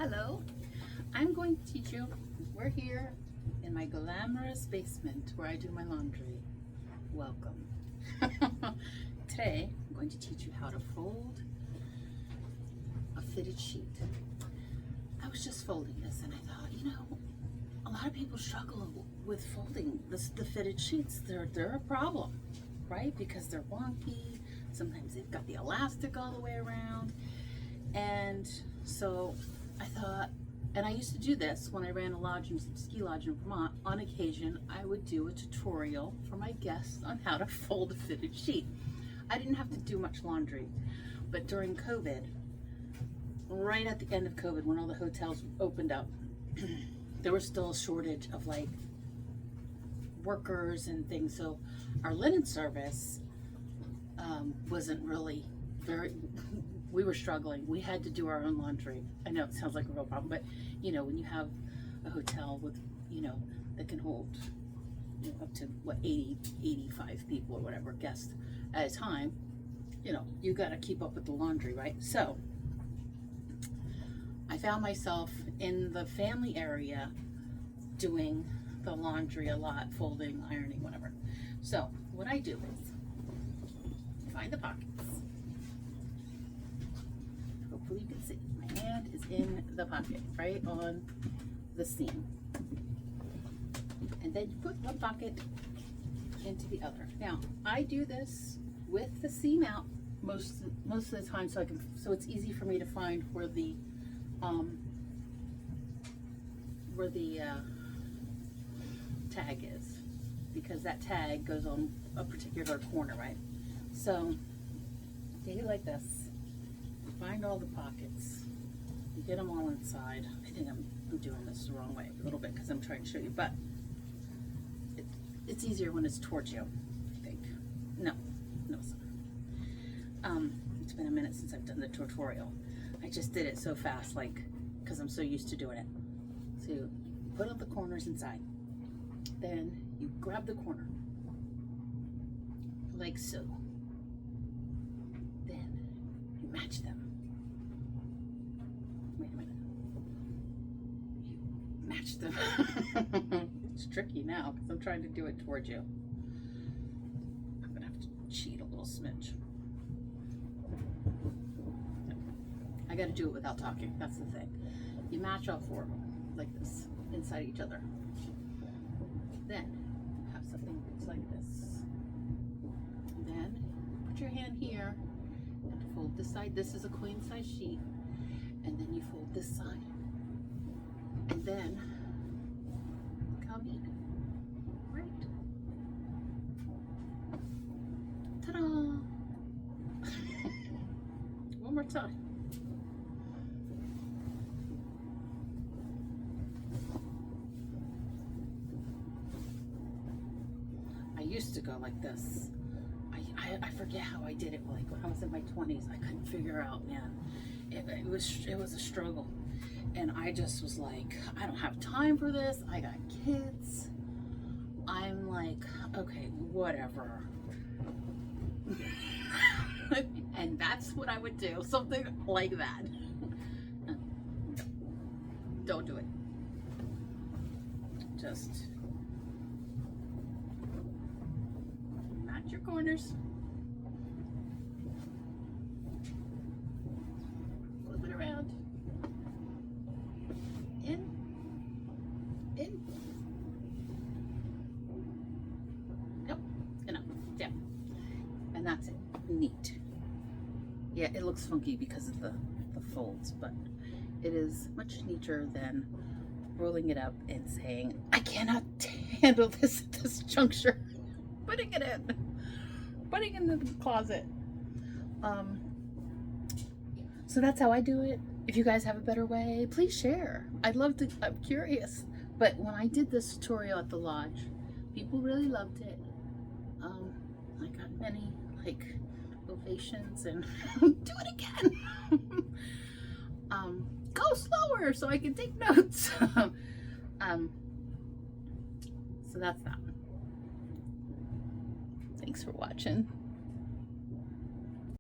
Hello, I'm going to teach you. We're here in my glamorous basement where I do my laundry. Welcome. Today, I'm going to teach you how to fold a fitted sheet. I was just folding this and I thought, a lot of people struggle with folding the fitted sheets. They're a problem, right? Because they're wonky. Sometimes they've got the elastic all the way around. And so I thought, and I used to do this when I ran a lodge and ski lodge in Vermont. On occasion, I would do a tutorial for my guests on how to fold a fitted sheet. I didn't have to do much laundry, but during COVID, right at the end of COVID, when all the hotels opened up, there was still a shortage of like workers and things. So our linen service wasn't really we were struggling. We had to do our own laundry. I know it sounds like a real problem, but when you have a hotel with, that can hold up to 80, 85 people or whatever guests at a time, you got to keep up with the laundry, right? So I found myself in the family area doing the laundry a lot, folding, ironing, whatever. So what I do is find the pockets. Hopefully you can see. My hand is in the pocket, right on the seam. And then you put one pocket into the other. Now, I do this with the seam out most of the time, so it's easy for me to find where the tag is, because that tag goes on a particular corner, right? So you do like this. Find all the pockets. You get them all inside. I think I'm doing this the wrong way a little bit because I'm trying to show you, but it's easier when it's towards you, I think. No, it's not. It's been a minute since I've done the tutorial. I just did it so fast, because I'm so used to doing it. So you put up the corners inside. Then you grab the corner, like so. Then you match them. Wait a minute. You match them. It's tricky now because I'm trying to do it towards you. I'm gonna have to cheat a little smidge. I gotta do it without talking. That's the thing. You match all four of them like this, inside each other. Then have something that looks like this. And then put your hand here and fold this side. This is a queen size sheet. And then you fold this side. And then look how neat. Right. Ta-da! One more time. I used to go like this. I forget how I did it. Like when I was in my 20s, I couldn't figure out, man. It was a struggle, and I just was like, I don't have time for this. I got kids. I'm like, okay, whatever. And that's what I would do, something like that. Don't do it. Just match your corners. Flip it around. In. Nope. And up. Down. And that's it. Neat. Yeah, it looks funky because of the folds, but it is much neater than rolling it up and saying, I cannot handle this at this juncture. Putting it in the closet. So that's how I do it. If you guys have a better way, please share. I'm curious. But when I did this tutorial at the lodge, people really loved it. I got many ovations and do it again. Go slower so I can take notes. So that's that. Thanks for watching.